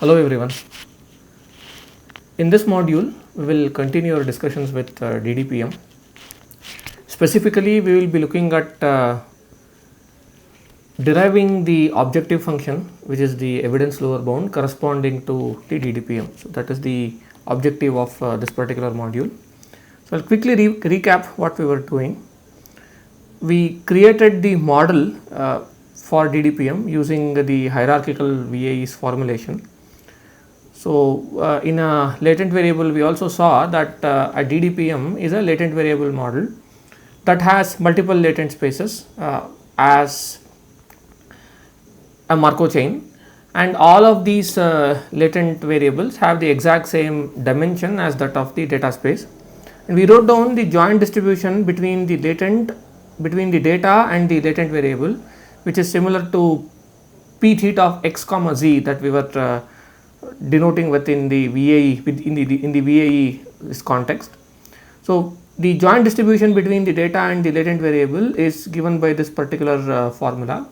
Hello everyone. In this module, we will continue our discussions with DDPM. Specifically, we will be looking at deriving the objective function, which is the evidence lower bound corresponding to the DDPM. So that is the objective of this particular module. So I'll quickly recap what we were doing. We created the model for DDPM using the hierarchical VAE's formulation. So in a latent variable, we also saw that a DDPM is a latent variable model that has multiple latent spaces as a Markov chain, and all of these latent variables have the exact same dimension as that of the data space. And we wrote down the joint distribution between the data and the latent variable, which is similar to p theta of x comma z that we were denoting within the VAE in the VAE context. So the joint distribution between the data and the latent variable is given by this particular formula.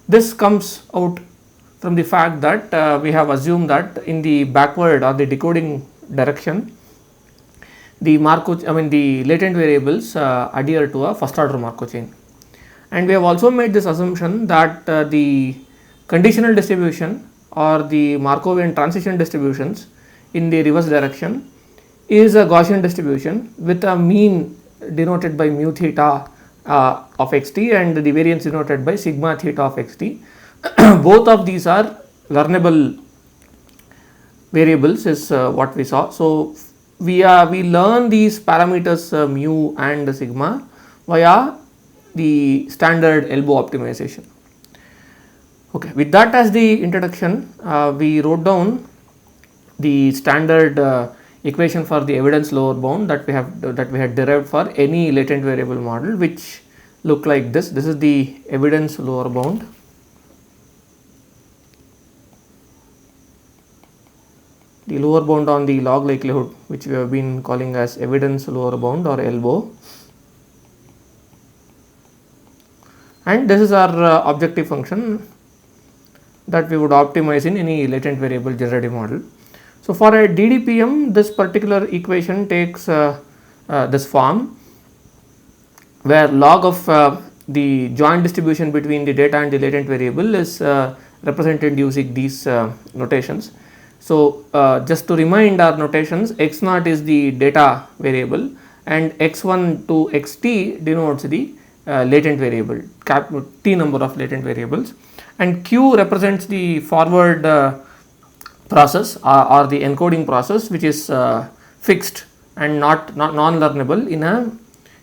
This comes out from the fact that we have assumed that in the backward or the decoding direction, the latent variables adhere to a first order Markov chain. And we have also made this assumption that the conditional distribution or the Markovian transition distributions in the reverse direction is a Gaussian distribution with a mean denoted by mu theta of xt and the variance denoted by sigma theta of xt. Both of these are learnable variables is what we saw. So we learn these parameters mu and sigma via the standard ELBO optimization. Okay, with that as the introduction, we wrote down the standard equation for the evidence lower bound that we had derived for any latent variable model, which look like this. This is the evidence lower bound. The lower bound on the log likelihood, which we have been calling as evidence lower bound or ELBO. And this is our objective function that we would optimize in any latent variable generative model. So for a DDPM, this particular equation takes this form, where log of the joint distribution between the data and the latent variable is represented using these notations. So just to remind our notations, x naught is the data variable and x1 to xt denotes the latent variable, t number of latent variables, and q represents the forward process or the encoding process, which is fixed and not non-learnable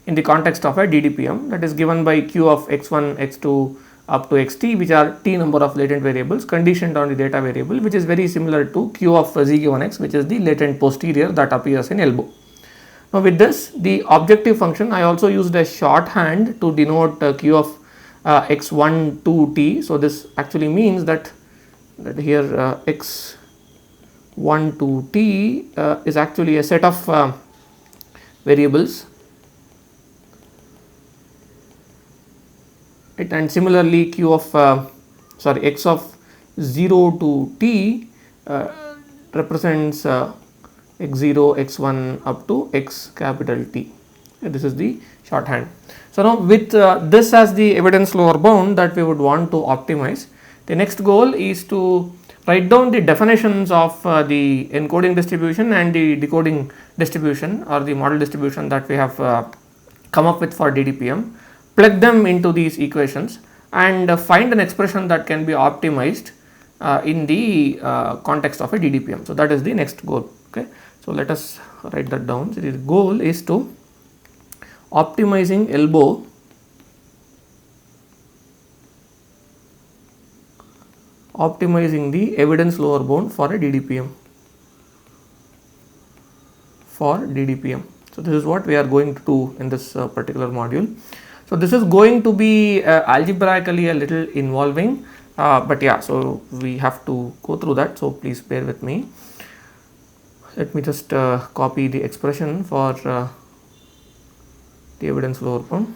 in the context of a DDPM, that is given by q of x1, x2 up to xt, which are t number of latent variables conditioned on the data variable, which is very similar to q of z given x, which is the latent posterior that appears in ELBO. Now with this, the objective function, I also used a shorthand to denote q of x1 to t. So this actually means that here x1 to t is actually a set of variables, right? And similarly q of x of 0 to t represents x0, x1 up to x capital T. This is the shorthand. So now with this as the evidence lower bound that we would want to optimize, the next goal is to write down the definitions of the encoding distribution and the decoding distribution or the model distribution that we have come up with for DDPM, plug them into these equations and find an expression that can be optimized in the context of a DDPM. So that is the next goal. Okay. So let us write that down. So the goal is to optimizing ELBO optimizing the evidence lower bound for a DDPM. So this is what we are going to do in this particular module. So this is going to be algebraically a little involving, but yeah, so we have to go through that. So please bear with me. Let me just copy the expression for the evidence lower bound.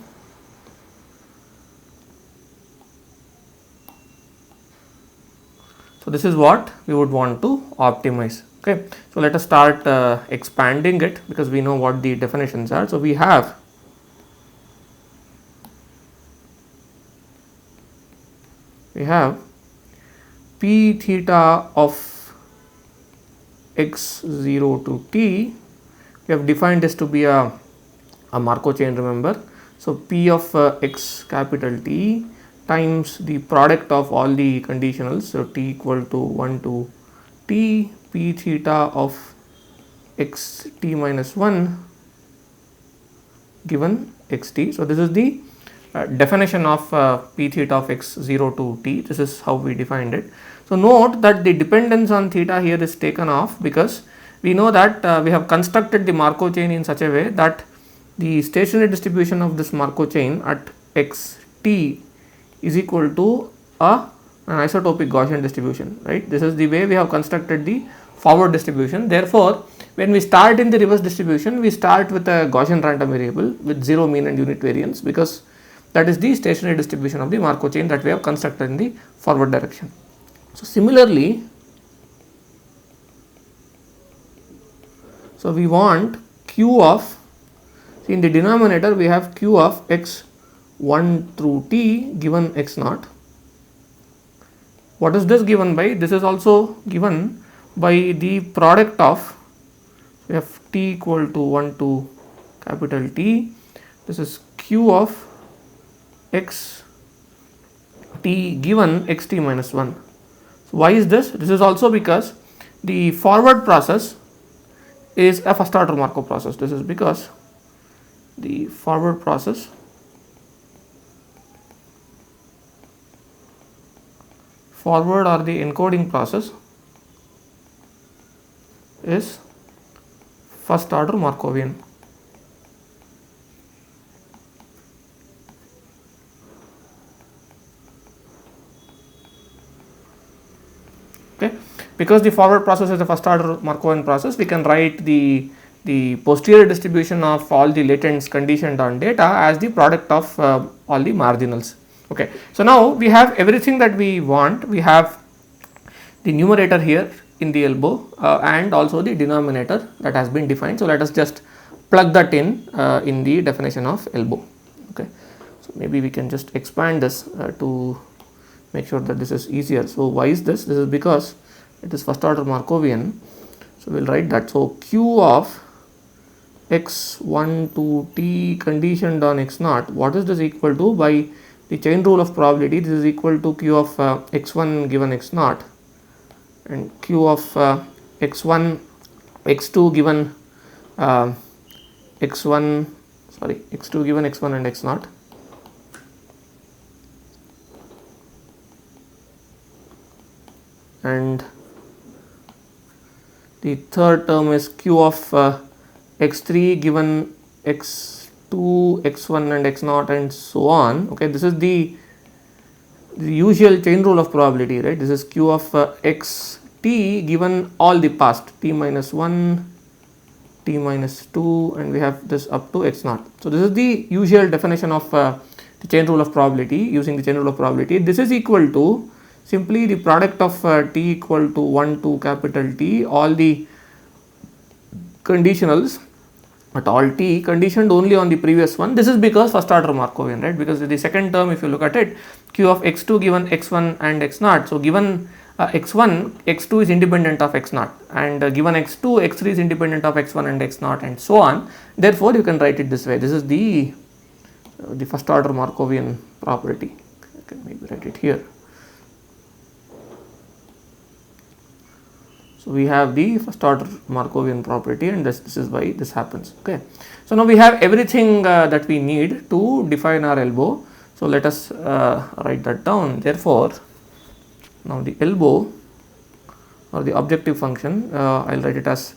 So, this is what we would want to optimize. Okay. So, let us start expanding it, because we know what the definitions are. So, we have p theta of x0 to t. We have defined this to be a Markov chain, remember. So, p of x capital T times the product of all the conditionals. So, t equal to 1 to t, p theta of x t minus 1 given x t. So, this is the definition of p theta of x 0 to t. This is how we defined it. So, note that the dependence on theta here is taken off, because we know that we have constructed the Markov chain in such a way that the stationary distribution of this Markov chain at x t is equal to an isotopic Gaussian distribution, right. This is the way we have constructed the forward distribution. Therefore, when we start in the reverse distribution, we start with a Gaussian random variable with 0 mean and unit variance, because that is the stationary distribution of the Markov chain that we have constructed in the forward direction. So, similarly, so we want q of, in the denominator we have q of x 1 through t given x naught. What is this given by? This is also given by the product of, we have t equal to 1 to capital T. This is q of x t given x t minus 1. So, why is this? This is also because the forward process is a first order Markov process. This is because the forward process or the encoding process is first order Markovian. Okay. Because the forward process is the first order Markovian process, we can write the posterior distribution of all the latents conditioned on data as the product of all the marginals. Okay. So, now we have everything that we want. We have the numerator here in the ELBO and also the denominator that has been defined. So, let us just plug that in the definition of ELBO. Okay. So, maybe we can just expand this to make sure that this is easier. So, why is this? This is because it is first order Markovian. So, we will write that. So, q of x1 to t conditioned on x naught, what is this equal to? By the chain rule of probability, this is equal to q of x1 given x naught and q of x1 x2 given x2 given x1 and x naught, and the third term is q of x3 given x2, x1 and x naught and so on. Okay, this is the usual chain rule of probability, right. This is q of xt given all the past t minus 1, t minus 2, and we have this up to x naught. So, this is the usual definition of the chain rule of probability. Using the chain rule of probability, this is equal to simply the product of t equal to 1 to capital T, all the conditionals at all t conditioned only on the previous one. This is because first order Markovian, right, because the second term, if you look at it, q of x2 given x1 and x naught. So, given x1, x2 is independent of x naught, and given x2, x3 is independent of x1 and x naught and so on. Therefore, you can write it this way. This is the first order Markovian property. I can maybe write it here. So, we have the first order Markovian property, and this is why this happens. Okay. So, now we have everything that we need to define our ELBO. So, let us write that down. Therefore, now the ELBO or the objective function, I will write it as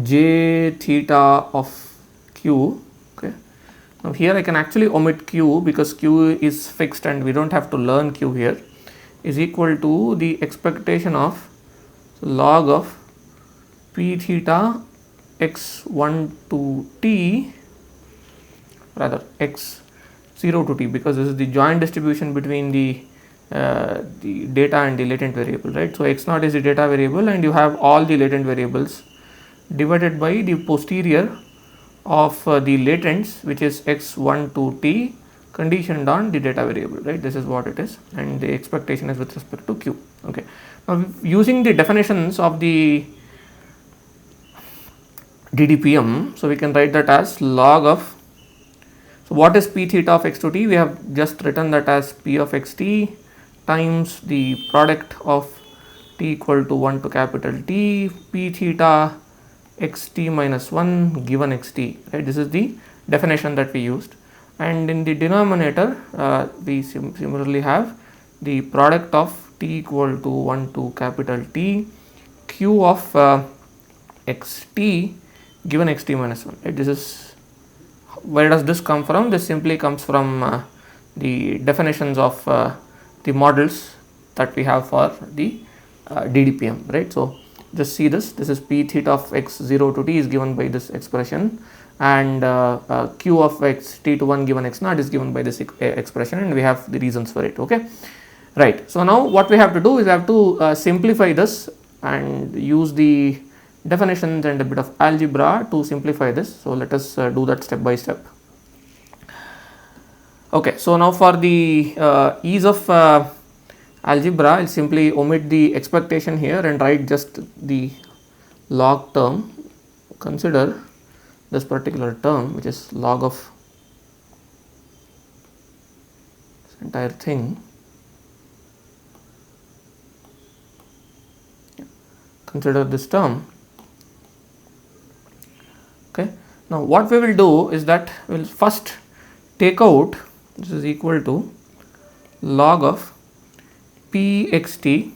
j theta of q. Okay. Now, here I can actually omit q because q is fixed and we do not have to learn q here, is equal to the expectation of log of p theta x1 to t, rather x 0 to t, because this is the joint distribution between the the data and the latent variable, right. So x0 is the data variable and you have all the latent variables divided by the posterior of the latents, which is x1 to t conditioned on the data variable, right. This is what it is, and the expectation is with respect to q. Okay. Now using the definitions of the DDPM, so we can write that as log of, so what is p theta of x to t? We have just written that as p of xt times the product of t equal to 1 to capital T, p theta xt minus 1 given xt, right. This is the definition that we used, and in the denominator we similarly have the product of t equal to 1 to capital T q of xt given xt minus 1, right. This is, where does this come from? This simply comes from the definitions of the models that we have for the DDPM, right. So just see this is p theta of x0 to t is given by this expression, and q of x t to 1 given x0 is given by this expression, and we have the reasons for it. Okay, right. So now what we have to do is we have to simplify this and use the definitions and a bit of algebra to simplify this. So let us do that step by step. Okay, so now for the ease of algebra, I will simply omit the expectation here and write just the log term. Consider this particular term, which is log of this entire thing. Consider this term. Okay. Now what we will do is that we will first take out, this is equal to log of pxt.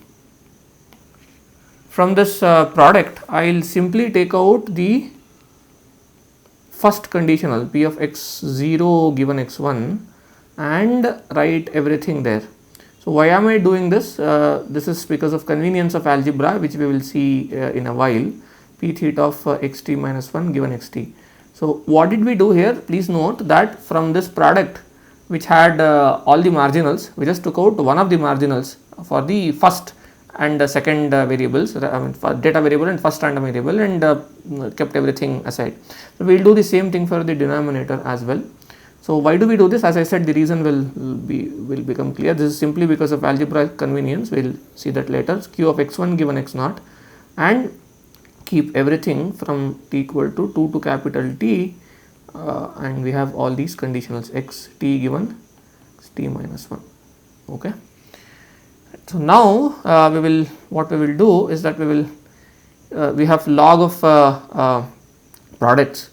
From this product, I will simply take out the first conditional p of x0 given x1 and write everything there. So why am I doing this? This is because of convenience of algebra, which we will see in a while. P theta of xt minus 1 given xt. So what did we do here? Please note that from this product, which had all the marginals, we just took out one of the marginals for the first and second variables, I mean for data variable and first random variable, and kept everything aside. So we will do the same thing for the denominator as well. So why do we do this? As I said, the reason will become clear. This is simply because of algebraic convenience. We will see that later. Q of x1 given x0, and keep everything from t equal to 2 to capital T, and we have all these conditionals x t given t minus 1. Okay. So now what we will do is that we have log of products.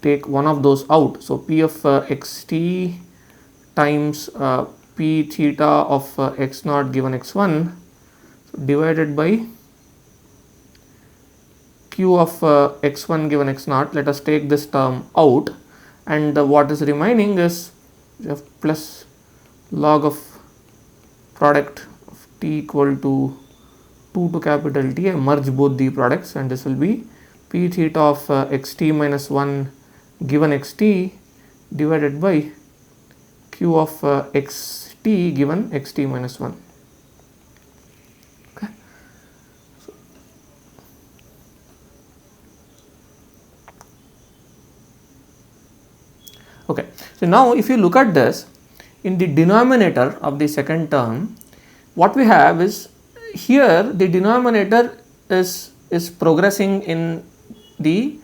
Take one of those out. So p of xt times p theta of x0 given x1, so divided by q of x1 given x0. Let us take this term out, and what is remaining is we have plus log of product of t equal to 2 to capital T. I merge both the products, and this will be p theta of xt minus 1 given xt divided by q of xt given xt minus 1. Okay. Okay. So now if you look at this, in the denominator of the second term, what we have is, here the denominator is progressing in the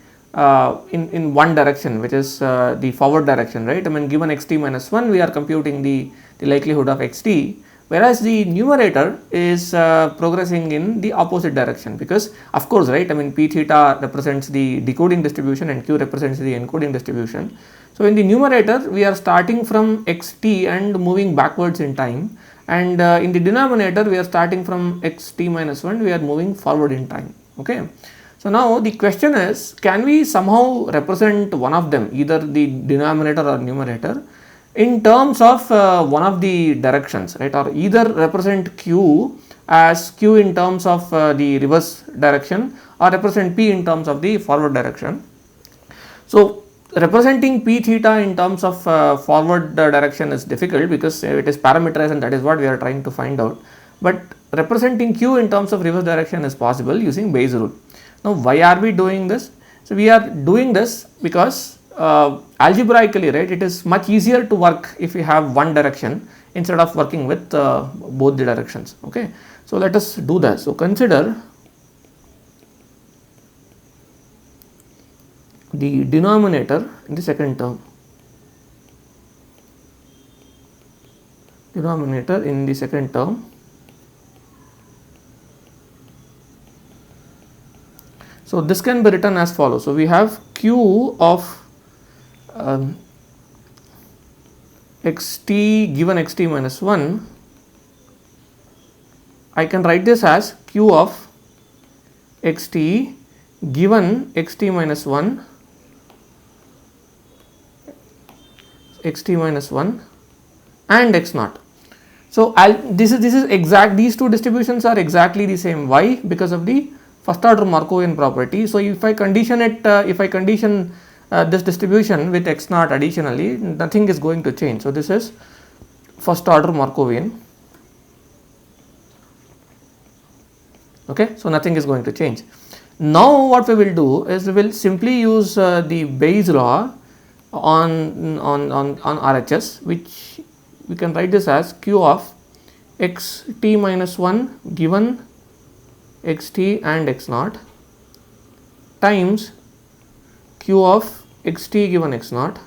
in one direction, which is the forward direction, right? I mean, given xt minus 1, we are computing the likelihood of xt, whereas the numerator is progressing in the opposite direction, because of course, right, I mean, p theta represents the decoding distribution and q represents the encoding distribution. So in the numerator, we are starting from xt and moving backwards in time, and in the denominator, we are starting from xt minus 1, we are moving forward in time. Okay. So now the question is, can we somehow represent one of them, either the denominator or numerator, in terms of one of the directions, right? Or either represent q as q in terms of the reverse direction, or represent p in terms of the forward direction. So representing p theta in terms of forward direction is difficult because it is parameterized and that is what we are trying to find out, but representing q in terms of reverse direction is possible using Bayes rule. Now why are we doing this? So we are doing this because algebraically, right, it is much easier to work if we have one direction instead of working with both the directions. Okay, so let us do that. So consider the denominator in the second term. Denominator in the second term. So this can be written as follows. So we have q of xt given xt minus 1. I can write this as q of xt given xt minus 1 xt minus 1 and x naught. So this is exact, these two distributions are exactly the same. Why? Because of the first order Markovian property. So if I condition it, this distribution with x naught additionally, nothing is going to change. So this is first order Markovian. Okay, so nothing is going to change. Now what we will do is we will simply use the Bayes law on RHS, which we can write this as q of xt minus 1 given xt and x naught times q of xt given x naught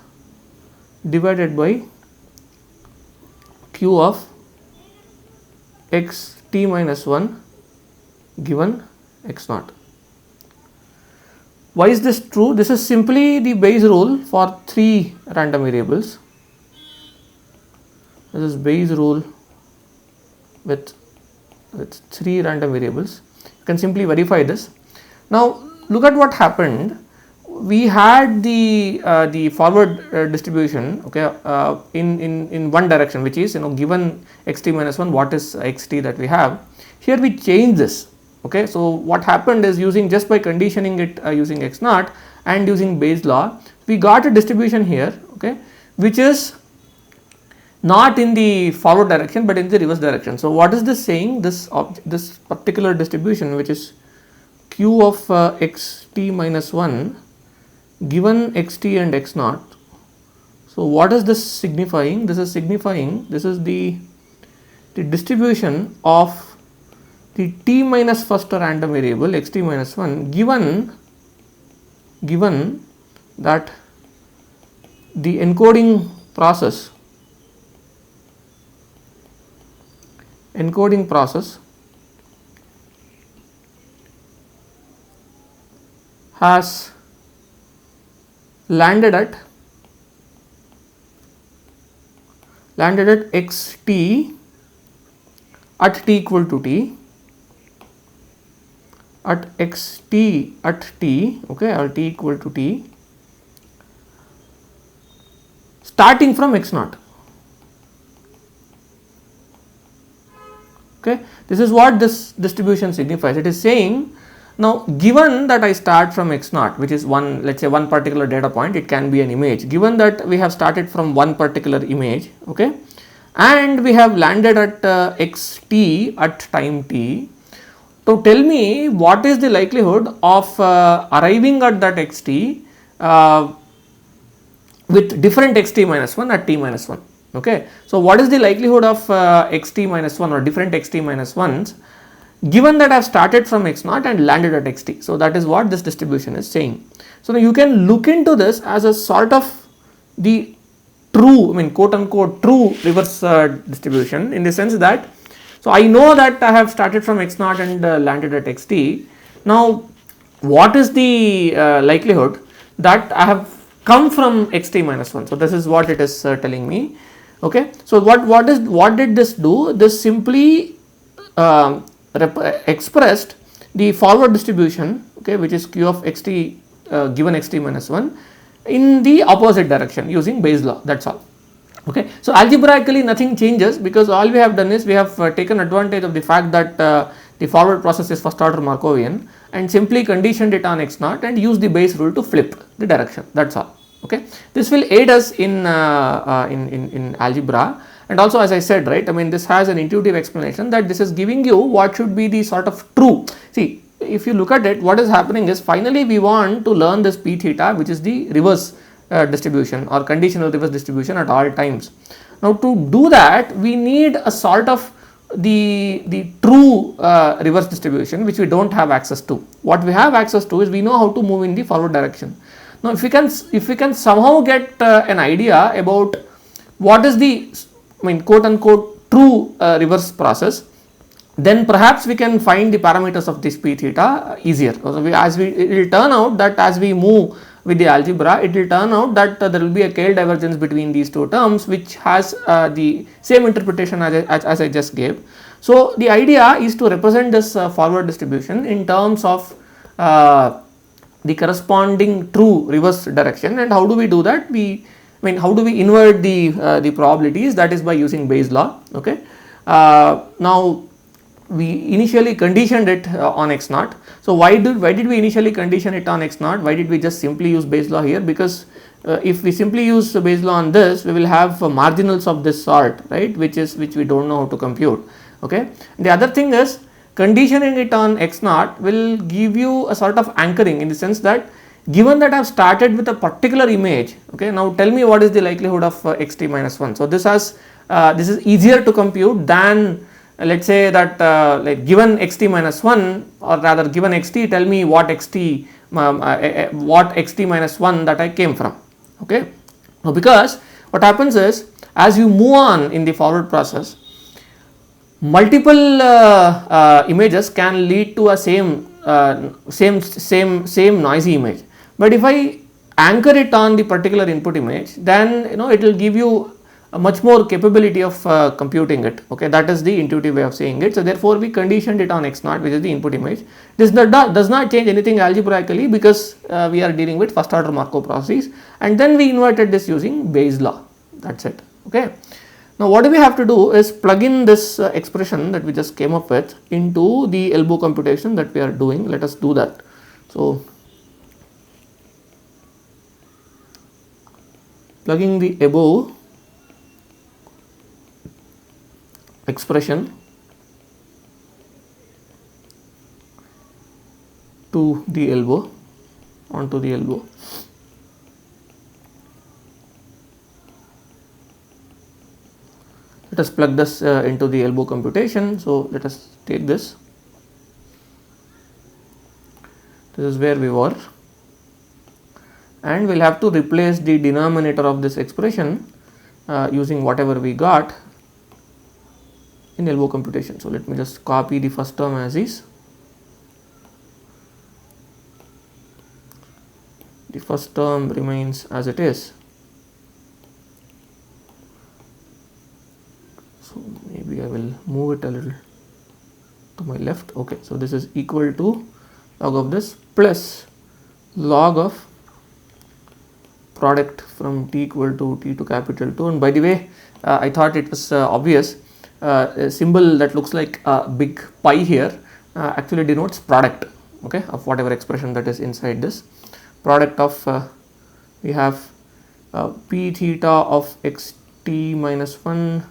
divided by q of xt minus 1 given x naught. Why is this true? This is simply the Bayes rule for 3 random variables. This is Bayes rule with 3 random variables. You can simply verify this. Now look at what happened. We had the forward distribution, okay, in one direction, which is, given xt minus 1, what is xt that we have. Here we change this. Okay, so what happened is, just by conditioning it using x naught and using Bayes law, we got a distribution here, okay, which is not in the forward direction but in the reverse direction. So what is this saying? This particular distribution, which is q of xt minus 1 given xt and x naught. So what is this signifying? This is signifying, this is the distribution of the t minus first random variable xt minus 1 given that the encoding process has landed at xt at t equal to t at xt at t, okay, or t equal to t, starting from x naught. Okay, this is what this distribution signifies. It is saying, now given that I start from x naught, which is let's say one particular data point, it can be an image. Given that we have started from one particular image, okay, and we have landed at xt at time t. So tell me, what is the likelihood of arriving at that xt with different xt minus 1 at t minus 1. Okay. So what is the likelihood of xt minus 1 or different xt minus 1s given that I have started from x naught and landed at xt. So that is what this distribution is saying. So now you can look into this as a sort of the true, quote unquote true reverse distribution, in the sense that, so I know that I have started from x naught and landed at xt. Now what is the likelihood that I have come from xt minus 1? So this is what it is telling me. Okay. So what did this do? This simply expressed the forward distribution, okay, which is q of xt given xt minus 1 in the opposite direction using Bayes law. That's all. Okay. So algebraically nothing changes, because all we have done is we have taken advantage of the fact that the forward process is first order Markovian and simply conditioned it on x naught and used the Bayes rule to flip the direction. That's all. Okay, this will aid us in algebra. And also, as I said, right, I mean, this has an intuitive explanation that this is giving you what should be the sort of true. See, if you look at it, what is happening is finally we want to learn this p theta, which is the reverse distribution or conditional reverse distribution at all times. Now, to do that, we need a sort of the true reverse distribution, which we do not have access to. What we have access to is we know how to move in the forward direction. Now, if we can somehow get an idea about what is the, I mean, quote unquote true reverse process, then perhaps we can find the parameters of this p theta easier. It will turn out that as we move with the algebra, it will turn out that there will be a Keil divergence between these two terms, which has the same interpretation as I just gave. So, the idea is to represent this forward distribution in terms of the corresponding true reverse direction. And how do we do that? How do we invert the probabilities? That is by using Bayes' law. Okay. Now, we initially conditioned it on x naught. So, why did we initially condition it on x naught? Why did we just simply use Bayes' law here? Because if we simply use Bayes' law on this, we will have marginals of this sort, right, which we do not know how to compute. Okay. The other thing is, conditioning it on x naught will give you a sort of anchoring, in the sense that given that I have started with a particular image, okay, now tell me what is the likelihood of xt minus 1. So, this is easier to compute than let us say that like given xt minus 1, or rather given xt, tell me what xt minus 1 that I came from. Okay. Now, because what happens is, as you move on in the forward process, multiple images can lead to a same noisy image. But if I anchor it on the particular input image, then it will give you a much more capability of computing it. Okay, that is the intuitive way of saying it. So, therefore, we conditioned it on x naught, which is the input image. This does not change anything algebraically, because we are dealing with first order Markov processes, and then we inverted this using Bayes' law. That is it. Okay. Now, what we have to do is plug in this expression that we just came up with into the ELBO computation that we are doing. Let us do that. So, plugging the above expression to the ELBO, onto the ELBO. Let us plug this into the ELBO computation. So, let us take this. This is where we were, and we will have to replace the denominator of this expression using whatever we got in ELBO computation. So, let me just copy the first term as is. The first term remains as it is. So, maybe I will move it a little to my left. Okay. So, this is equal to log of this plus log of product from t equal to t to capital 2. And by the way, I thought it was obvious. A symbol that looks like a big pi here actually denotes product, okay, of whatever expression that is inside this. Product of we have p theta of xt minus 1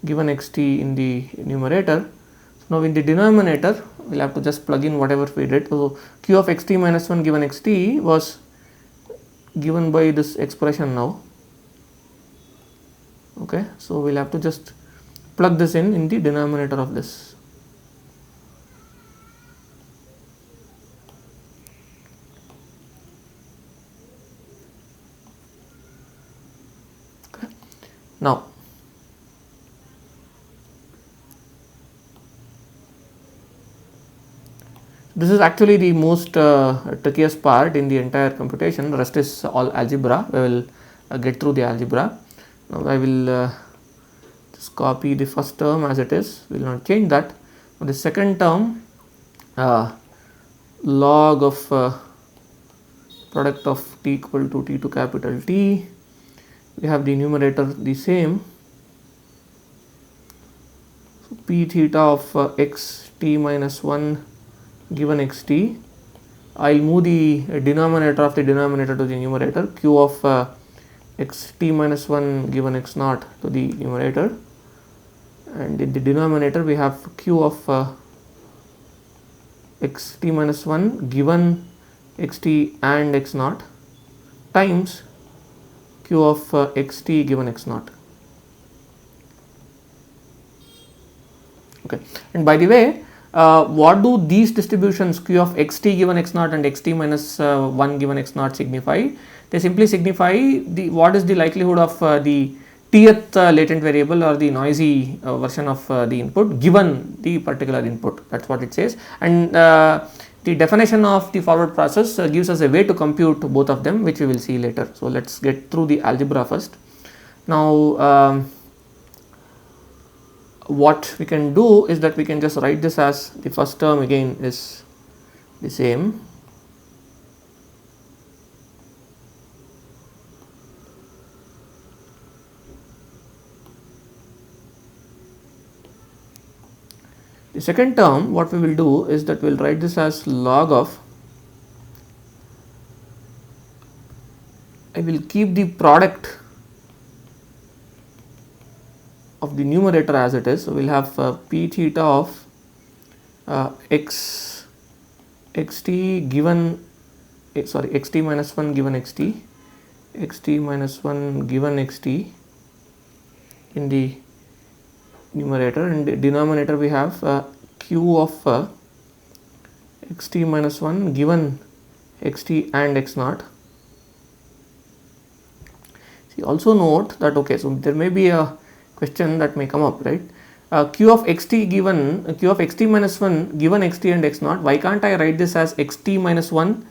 given xt in the numerator. So, now in the denominator we will have to just plug in whatever we did. So, q of xt minus 1 given xt was given by this expression now. Okay. So, we will have to just plug this in the denominator of this. Okay. Now, this is actually the most trickiest part in the entire computation. The rest is all algebra. We will get through the algebra. Now, I will just copy the first term as it is, we will not change that. Now, the second term log of product of t equal to t to capital T, we have the numerator the same. p theta of x t minus 1 given x t I will move the denominator of the denominator to the numerator, q of xt minus 1 given x naught to the numerator, and in the denominator we have q of xt minus 1 given xt and x naught times q of xt given x naught. Okay. And by the way, what do these distributions q of xt given x naught and xt minus 1 given x naught signify? They simply signify the what is the likelihood of the tth latent variable or the noisy version of the input given the particular input. That is what it says, and the definition of the forward process gives us a way to compute both of them, which we will see later. So, let us get through the algebra first. Now, what we can do is that we can just write this as the first term again is the same. The second term, what we will do is that we will write this as log of, I will keep the product of the numerator as it is. So, we will have p theta of xt given xt minus 1 given xt minus 1 given xt in the numerator, and the denominator we have q of xt minus 1 given xt and x naught. See, also note that okay, so there may be a question that may come up, right? Q of xt given q of xt minus 1 given xt and x naught, why can't I write this as xt minus 1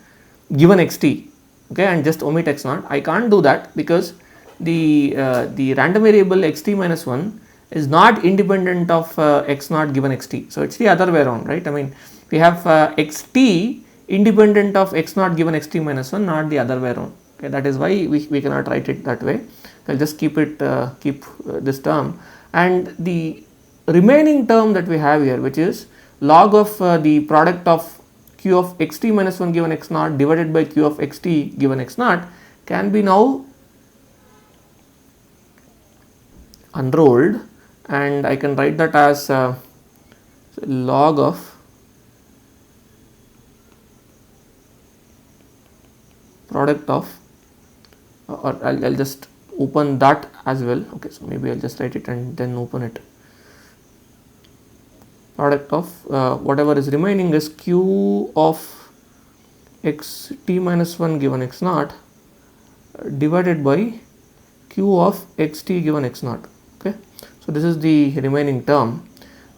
given xt, okay, and just omit x naught? I can't do that because the random variable xt minus 1 is not independent of x naught given xt. So, it is the other way around, right? I mean, we have xt independent of x naught given xt minus 1, not the other way around. Okay, that is why we cannot write it that way. I will just keep it this term, and the remaining term that we have here, which is log of the product of q of xt minus 1 given x naught divided by q of xt given x naught, can be now unrolled, and I can write that as log of product of, or I will just open that as well. Okay, so maybe I will just write it and then open it. Product of whatever is remaining is q of xt minus 1 given x naught divided by q of xt given x naught. Okay, so this is the remaining term.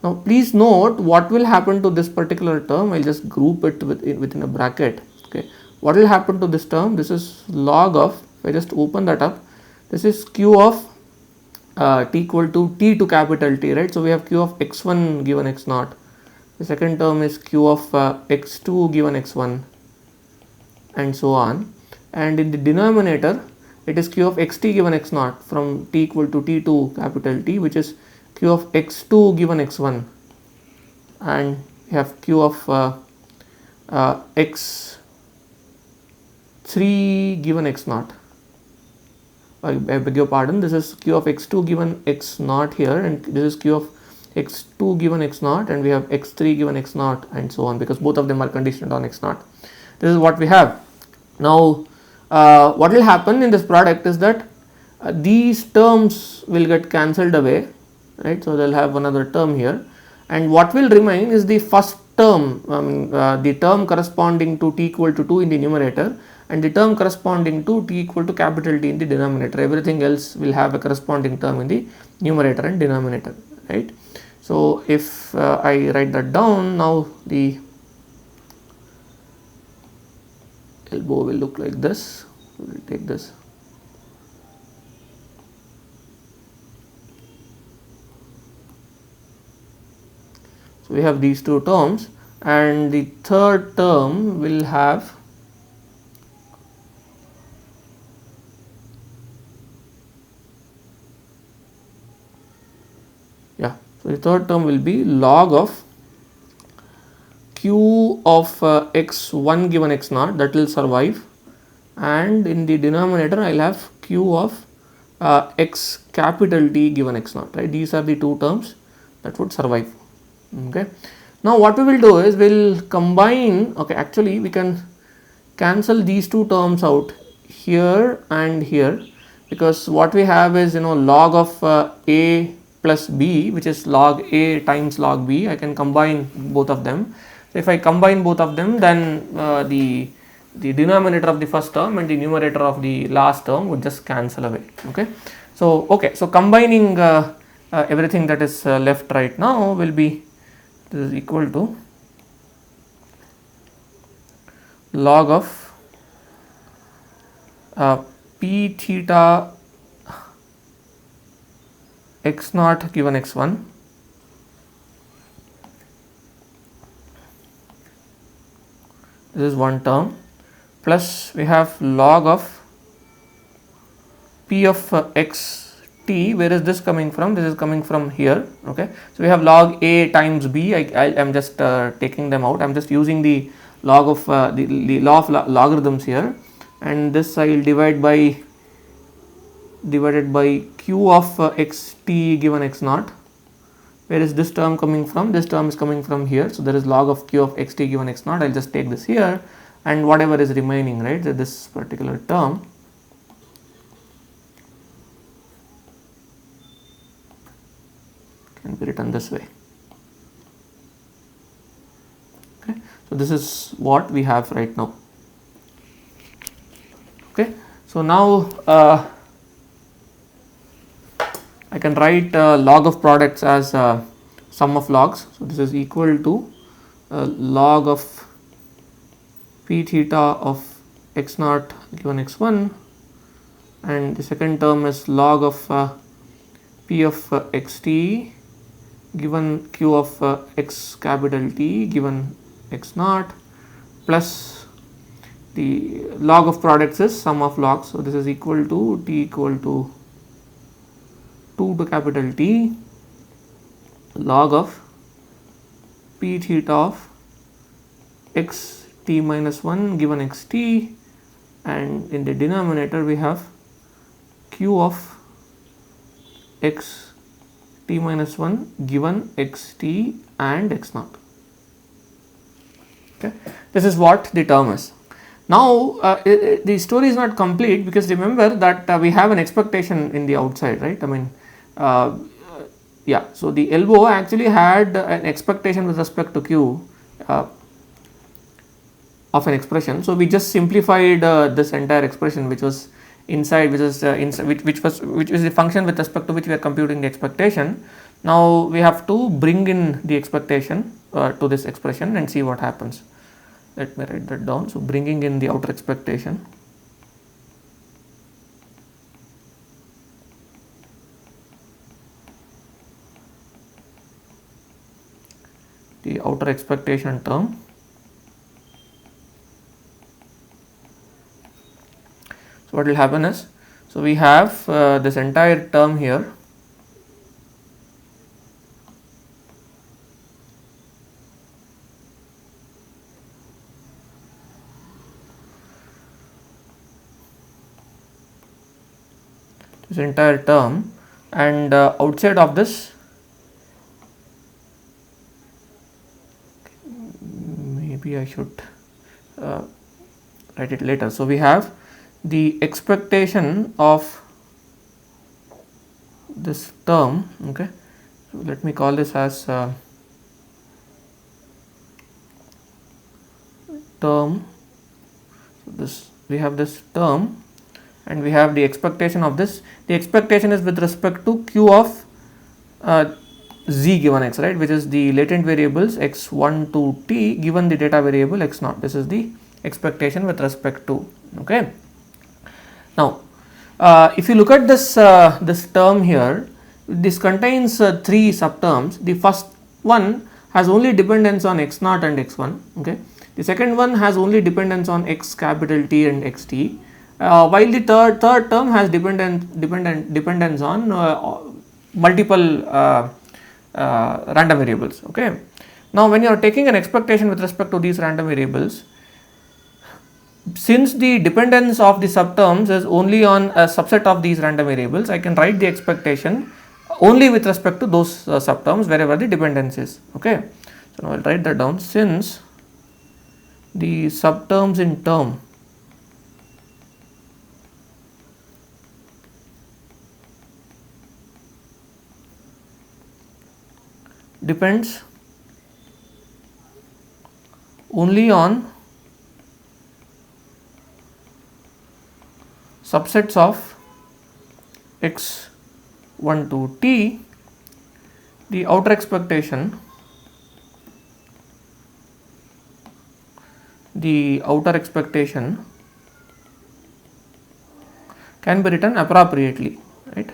Now, please note what will happen to this particular term. I will just group it within a bracket. Okay, what will happen to this term? This is log of, if I just open that up, this is q of t equal to t to capital T, right. So, we have q of x1 given x naught, the second term is q of x2 given x1 and so on, and in the denominator it is q of xt given x naught from t equal to t to capital T, which is q of x2 given x1, and we have q of x3 given x naught. I beg your pardon, this is q of x2 given x naught here, and this is q of x2 given x naught, and we have x3 given x naught and so on, because both of them are conditioned on x naught. This is what we have. Now, what will happen in this product is that these terms will get cancelled away, right. So, they will have another term here, and what will remain is the first term, the term corresponding to t equal to 2 in the numerator, and the term corresponding to t equal to capital T in the denominator. Everything else will have a corresponding term in the numerator and denominator, right. So, if I write that down, now the ELBO will look like this. We will take this. So, we have these two terms, and the third term will have so the third term will be log of q of x1 given x0, that will survive, and in the denominator I will have q of x capital T given x0, right. These are the two terms that would survive. Okay. Now what we will do is we will combine, okay, actually we can cancel these two terms out here and here, because what we have is, you know, log of a plus b, which is log a times log b. I can combine both of them. So if I combine both of them, then the denominator of the first term and the numerator of the last term would just cancel away. Okay. So combining everything that is left right now will be, this is equal to log of p theta x0 given x1 this is one term, plus we have log of p of x t. Where is this coming from? This is coming from here. Okay. So we have log a times b. I am just taking them out. I am just using the log of the law of logarithms here, and this I will divide by divided by q of x t given x0. Where is this term coming from? This term is coming from here. So there is log of q of x t given x0. I will just take this here, and whatever is remaining, right, so this particular term can be written this way. Okay. So this is what we have right now. Okay. So now I can write log of products as sum of logs. So this is equal to log of p theta of x0 given x1, and the second term is log of p of xt given q of x capital T given x0, plus the log of products is sum of logs. So this is equal to t equal to 2 to capital T log of p theta of x t minus 1 given x t, and in the denominator we have q of x t minus 1 given x t and x 0. Okay. This is what the term is. Now the story is not complete, because remember that we have an expectation in the outside, right. I mean, yeah, so the ELBO actually had an expectation with respect to q of an expression. So we just simplified this entire expression, which was inside, which is which is the function with respect to which we are computing the expectation. Now we have to bring in the expectation to this expression and see what happens. Let me write that down. So bringing in the outer expectation. The outer expectation term. So what will happen is, so we have this entire term here. This entire term, and outside of this, maybe I should write it later. So we have the expectation of this term. Okay, so let me call this as term. So this, we have this term, and we have the expectation of this. The expectation is with respect to q of z given x, right, which is the latent variables x1 to t given the data variable x0. This is the expectation with respect to. Okay. Now if you look at this this term here, this contains 3 subterms. The first one has only dependence on x0 and x1. Okay. The second one has only dependence on x capital T and xt. While the third term has dependence on multiple random variables. Okay. Now when you are taking an expectation with respect to these random variables, since the dependence of the subterms is only on a subset of these random variables, I can write the expectation only with respect to those subterms wherever the dependence is. Okay, so now I'll write that down. Since the subterms in term depends only on subsets of x1 to t, the outer expectation can be written appropriately, right.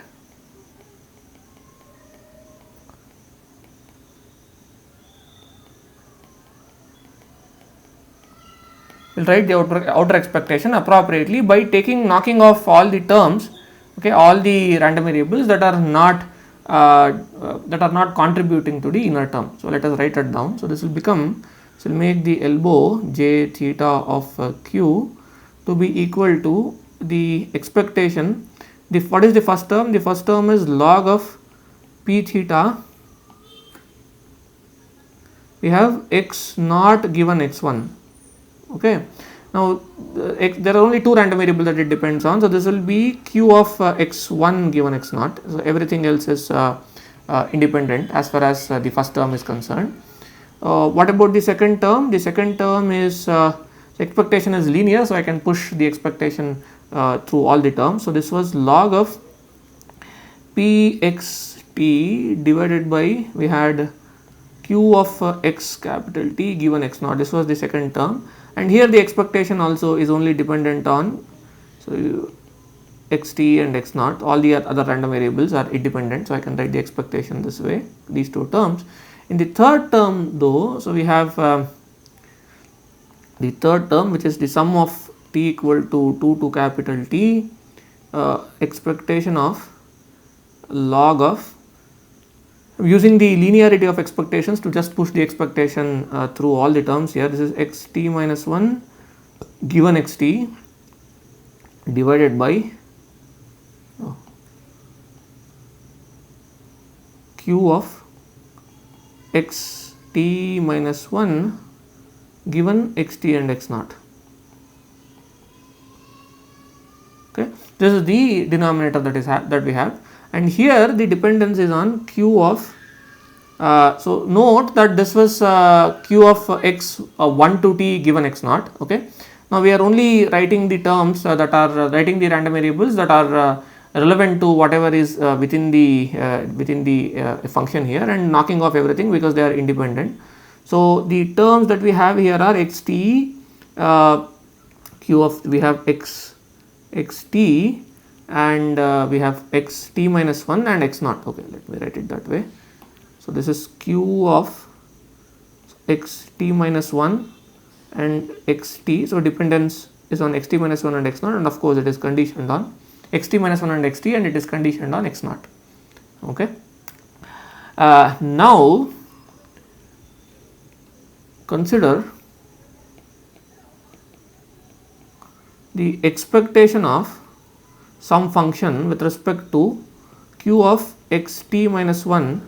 We'll write the outer expectation appropriately by knocking off all the terms, okay, all the random variables that are not contributing to the inner term. So let us write it down. So this will become, so we'll make the elbow j theta of q to be equal to the expectation. What is the first term? The first term is log of p theta. We have x naught given x1. Okay. Now there are only two random variables that it depends on. So this will be q of x1 given x naught. So everything else is independent as far as the first term is concerned. What about the second term? The second term is expectation is linear, so I can push the expectation through all the terms. So this was log of pxt divided by, we had q of x capital T given x naught. This was the second term, and here the expectation also is only dependent on, so xt and x naught, all the other random variables are independent, so I can write the expectation this way, these two terms. In the third term though, so we have the third term, which is the sum of t equal to 2 to capital T, expectation of log of, using the linearity of expectations to just push the expectation through all the terms here. This is xt minus 1 given xt divided by q of xt minus 1 given xt and x naught. Okay, this is the denominator that we have, and here the dependence is on q of, so note that this was q of x1 to t given x naught. Okay, now we are only writing the terms that are writing the random variables that are relevant to whatever is within the function here, and knocking off everything because they are independent. So the terms that we have here are xt, q of, we have xt, and we have xt minus 1 and x naught. Okay, let me write it that way. So this is q of xt minus 1 and xt. So dependence is on xt minus 1 and x naught, and of course it is conditioned on xt minus 1 and xt, and it is conditioned on x naught. Okay. Now consider the expectation of some function with respect to q of xt minus 1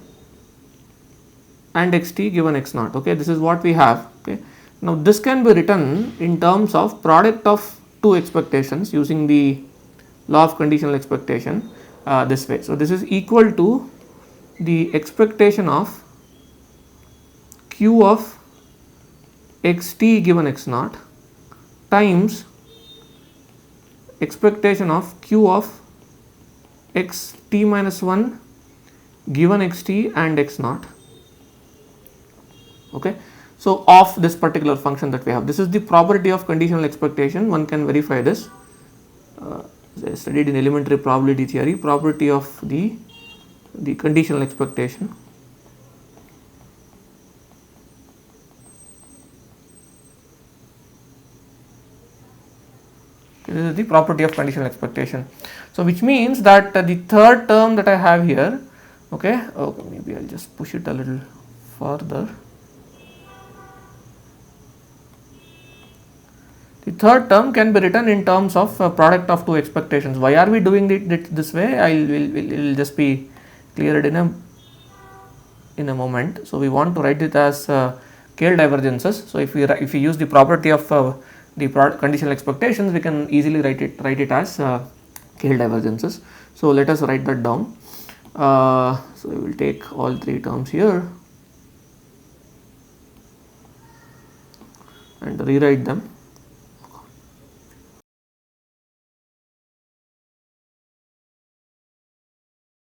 and xt given x naught. Okay, this is what we have. Okay, now this can be written in terms of product of two expectations using the law of conditional expectation this way. So this is equal to the expectation of q of xt given x naught times expectation of q of xt minus 1 given xt and x naught. Okay, so of this particular function that we have, this is the property of conditional expectation. One can verify this. Studied in elementary probability theory, property of the conditional expectation. This is the property of conditional expectation. So which means that the third term that I have here, okay, maybe I'll just push it a little further. third term can be written in terms of product of two expectations. Why are we doing it this way? I will just be cleared in a moment. So we want to write it as KL divergences. So if we use the property of the conditional expectations, we can easily write it as KL divergences. So let us write that down. So we will take all three terms here and rewrite them.